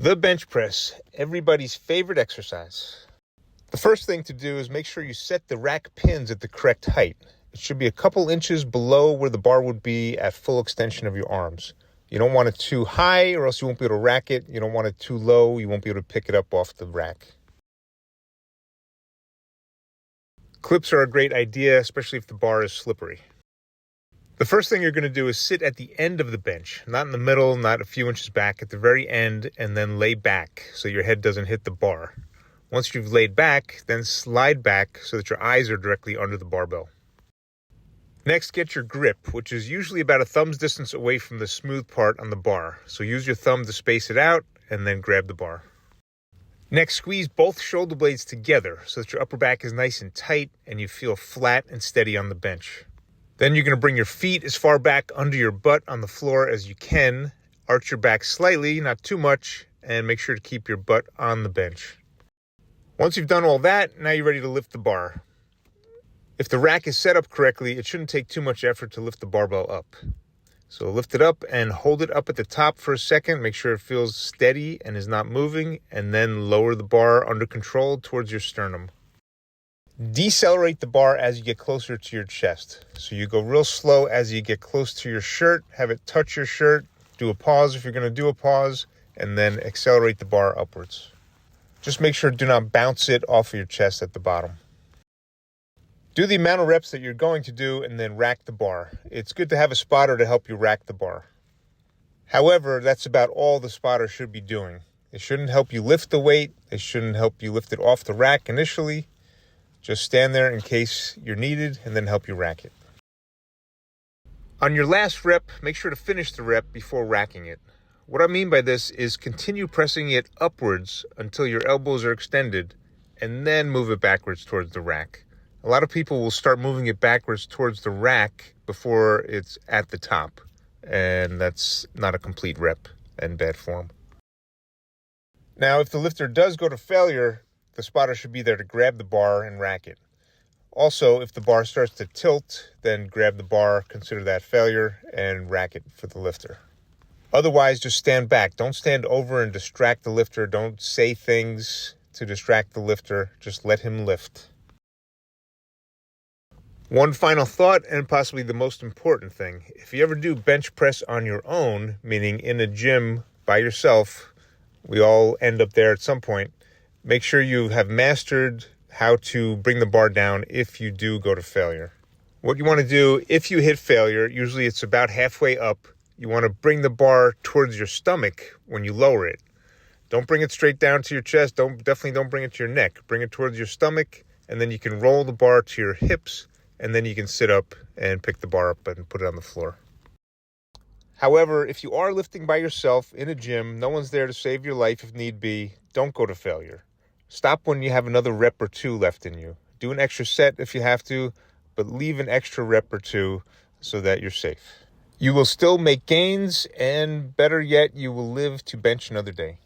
The bench press, everybody's favorite exercise. The first thing to do is make sure you set the rack pins at the correct height. It should be a couple inches below where the bar would be at full extension of your arms. You don't want it too high or else you won't be able to rack it. You don't want it too low, you won't be able to pick it up off the rack. Clips are a great idea, especially if the bar is slippery. The first thing you're going to do is sit at the end of the bench, not in the middle, not a few inches back, at the very end, and then lay back so your head doesn't hit the bar. Once you've laid back, then slide back so that your eyes are directly under the barbell. Next, get your grip, which is usually about a thumb's distance away from the smooth part on the bar. So use your thumb to space it out, and then grab the bar. Next, squeeze both shoulder blades together so that your upper back is nice and tight and you feel flat and steady on the bench. Then you're going to bring your feet as far back under your butt on the floor as you can. Arch your back slightly, not too much, and make sure to keep your butt on the bench. Once you've done all that, now you're ready to lift the bar. If the rack is set up correctly, it shouldn't take too much effort to lift the barbell up. So lift it up and hold it up at the top for a second. Make sure it feels steady and is not moving, and then lower the bar under control towards your sternum. Decelerate the bar as you get closer to your chest. So you go real slow as you get close to your shirt, have it touch your shirt, do a pause if you're going to do a pause, and then accelerate the bar upwards. Just make sure do not bounce it off of your chest at the bottom. Do the amount of reps that you're going to do and then rack the bar. It's good to have a spotter to help you rack the bar. However, that's about all the spotter should be doing. It shouldn't help you lift the weight. It shouldn't help you lift it off the rack initially. Just stand there in case you're needed and then help you rack it. On your last rep, make sure to finish the rep before racking it. What I mean by this is continue pressing it upwards until your elbows are extended and then move it backwards towards the rack. A lot of people will start moving it backwards towards the rack before it's at the top, and that's not a complete rep and bad form. Now, if the lifter does go to failure, the spotter should be there to grab the bar and rack it. Also, if the bar starts to tilt, then grab the bar, consider that failure, and rack it for the lifter. Otherwise, just stand back. Don't stand over and distract the lifter. Don't say things to distract the lifter. Just let him lift. One final thought, and possibly the most important thing. If you ever do bench press on your own, meaning in a gym by yourself, we all end up there at some point, make sure you have mastered how to bring the bar down if you do go to failure. What you want to do if you hit failure, usually it's about halfway up, you want to bring the bar towards your stomach when you lower it. Don't bring it straight down to your chest. Definitely don't bring it to your neck. Bring it towards your stomach, and then you can roll the bar to your hips, and then you can sit up and pick the bar up and put it on the floor. However, if you are lifting by yourself in a gym, no one's there to save your life if need be, don't go to failure. Stop when you have another rep or two left in you. Do an extra set if you have to, but leave an extra rep or two so that you're safe. You will still make gains, and better yet, you will live to bench another day.